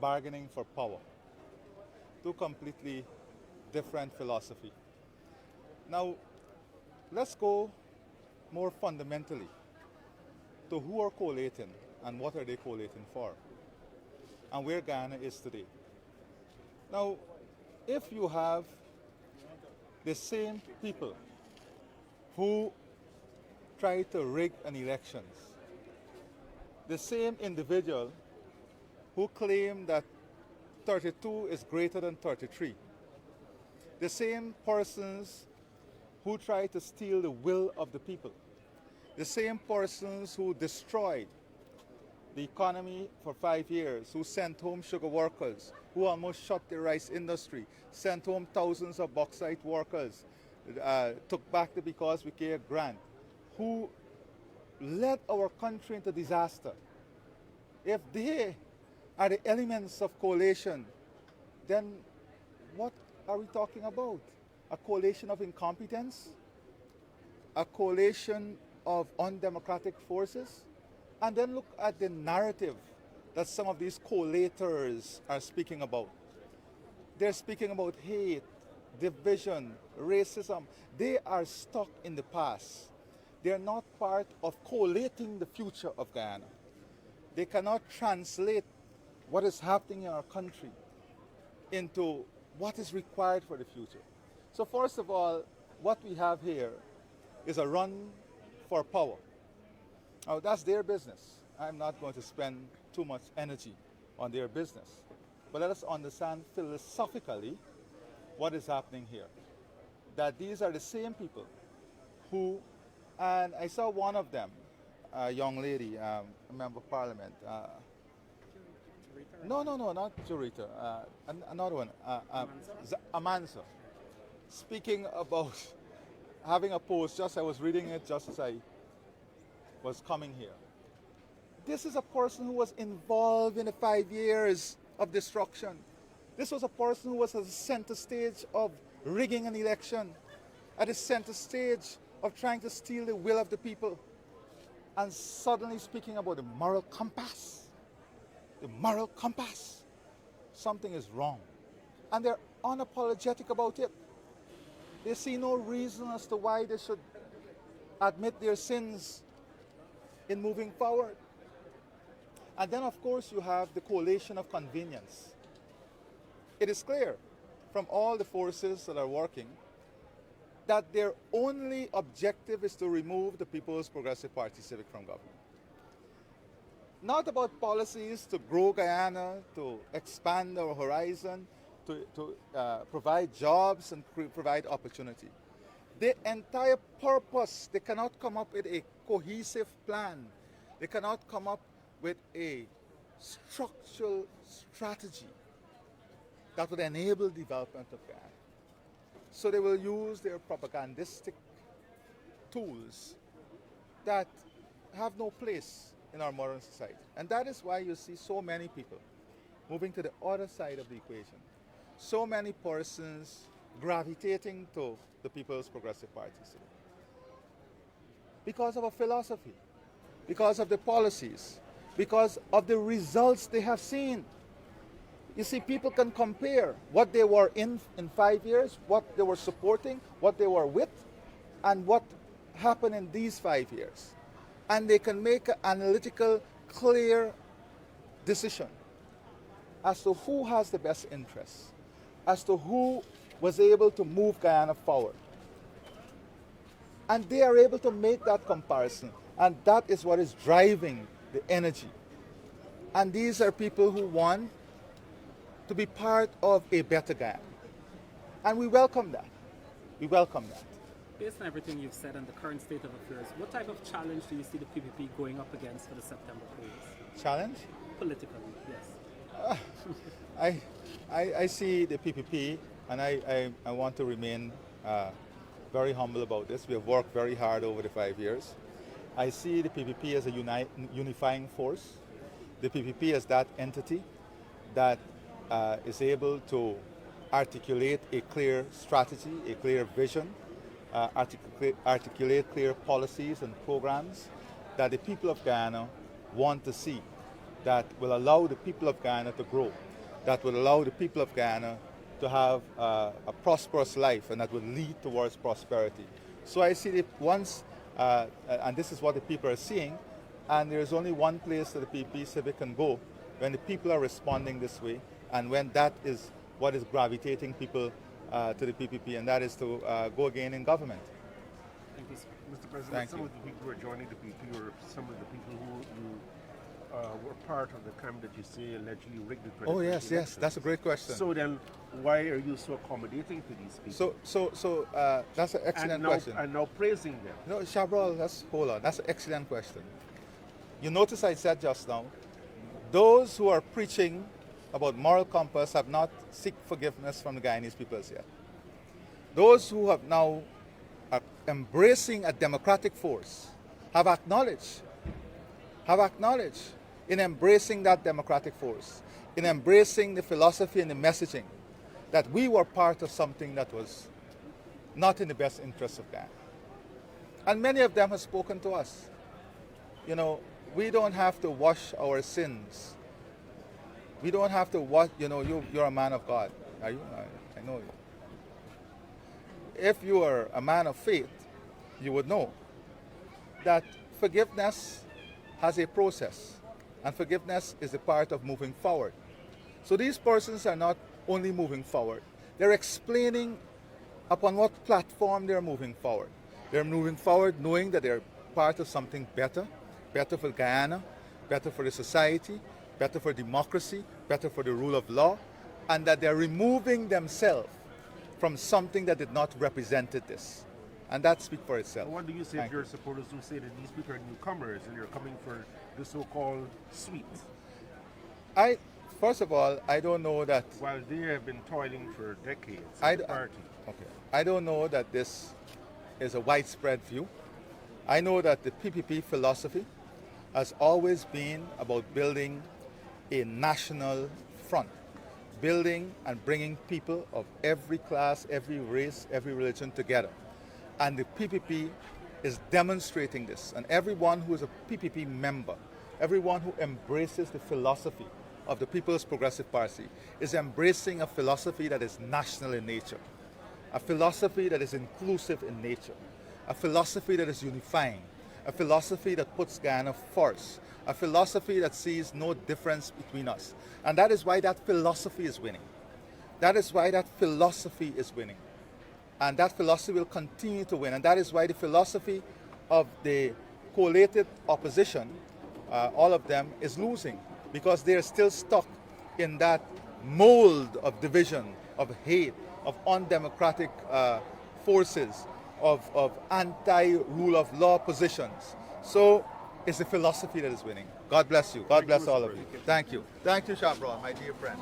bargaining for power. Two completely different philosophy. Now, let's go more fundamentally to who are collating and what are they collating for, and where Guyana is today. Now, if you have the same people who try to rig an elections, the same individual who claim that 32 is greater than 33, the same persons who try to steal the will of the people, the same persons who destroyed the economy for 5 years, who sent home sugar workers, who almost shut the rice industry, sent home thousands of bauxite workers, took back the Because We Care grant, who led our country into disaster. If they are the elements of coalition, then what are we talking about? A coalition of incompetence? A coalition of undemocratic forces? And then look at the narrative that some of these collators are speaking about. They're speaking about hate, division, racism. They are stuck in the past. They're not part of collating the future of Guyana. They cannot translate what is happening in our country into what is required for the future. So first of all, what we have here is a run for power. Now that's their business. I'm not going to spend too much energy on their business. But let us understand philosophically what is happening here. That these are the same people who, and I saw one of them, a young lady, a member of parliament. No, not Jurita. Another one, Amansa, speaking about having a post. I was reading it just as I was coming here. This is a person who was involved in the 5 years of destruction. This was a person who was at the center stage of rigging an election, at the center stage of trying to steal the will of the people, and suddenly speaking about the moral compass. The moral compass. Something is wrong. And they're unapologetic about it. They see no reason as to why they should admit their sins in moving forward. And then, of course, you have the coalition of convenience. It is clear from all the forces that are working that their only objective is to remove the People's Progressive Party Civic from government. Not about policies to grow Guyana, to expand our horizon, to provide jobs and provide opportunity. The entire purpose, they cannot come up with a cohesive plan. They cannot come up with a structural strategy that would enable development of Guyana. So they will use their propagandistic tools that have no place in our modern society. And that is why you see so many people moving to the other side of the equation. So many persons gravitating to the People's Progressive Party. Because of a philosophy, because of the policies, because of the results they have seen. You see, people can compare what they were in 5 years, what they were supporting, what they were with, and what happened in these 5 years. And they can make an analytical, clear decision as to who has the best interests, as to who was able to move Guyana forward. And they are able to make that comparison. And that is what is driving the energy. And these are people who want to be part of a better Guyana. And we welcome that. We welcome that. Based on everything you've said and the current state of affairs, what type of challenge do you see the PPP going up against for the September polls? Challenge? Politically, yes. I see the PPP, and I want to remain very humble about this. We have worked very hard over the 5 years. I see the PPP as a unifying force. The PPP as that entity that is able to articulate a clear strategy, a clear vision, articulate clear policies and programs that the people of Guyana want to see, that will allow the people of Guyana to grow. that would allow the people of Guyana to have a prosperous life and that would lead towards prosperity. So I see that once, and this is what the people are seeing, and there's only one place that the PPP said it can go when the people are responding this way, and when that is what is gravitating people to the PPP, and that is to go again in government. Thank you, sir. Mr. President, Thank some you. of the people who are joining the PP or some of the people who were part of the camp that you say allegedly rigged the 2020 Oh yes, elections. that's a great question. So then, why are you so accommodating to these people? So that's an excellent question. And now praising them. No, Shabral, hold on. That's an excellent question. You notice I said just now, those who are preaching about moral compass have not seek forgiveness from the Guyanese peoples yet. Those who have now are embracing a democratic force have acknowledged in embracing that democratic force, in embracing the philosophy and the messaging that we were part of something that was not in the best interest of Guyana. And many of them have spoken to us. You know, we don't have to wash our sins. We don't have to wash, you're a man of God. Are you? I know you. If you are a man of faith, you would know that forgiveness has a process, and forgiveness is a part of moving forward. So these persons are not only moving forward, they're explaining upon what platform they're moving forward. They're moving forward knowing that they're part of something better, better for Guyana, better for the society, better for democracy, better for the rule of law, and that they're removing themselves from something that did not represent this. And that speaks for itself. What do you say to your supporters who say that these people are newcomers and they're coming for the so-called sweet? First of all, I don't know that. While they have been toiling for decades in the party. Okay. I don't know that this is a widespread view. I know that the PPP philosophy has always been about building a national front, building and bringing people of every class, every race, every religion together. And the PPP is demonstrating this. And everyone who is a PPP member, everyone who embraces the philosophy of the People's Progressive Party is embracing a philosophy that is national in nature, a philosophy that is inclusive in nature, a philosophy that is unifying, a philosophy that puts Guyana first, a philosophy that sees no difference between us. And that is why that philosophy is winning. That is why that philosophy is winning. And that philosophy will continue to win. And that is why the philosophy of the collated opposition, all of them, is losing. Because they are still stuck in that mold of division, of hate, of undemocratic forces, of anti-rule of law positions. So it's the philosophy that is winning. God bless you. God bless all of you. Thank you. Thank you, Shabral, my dear friend.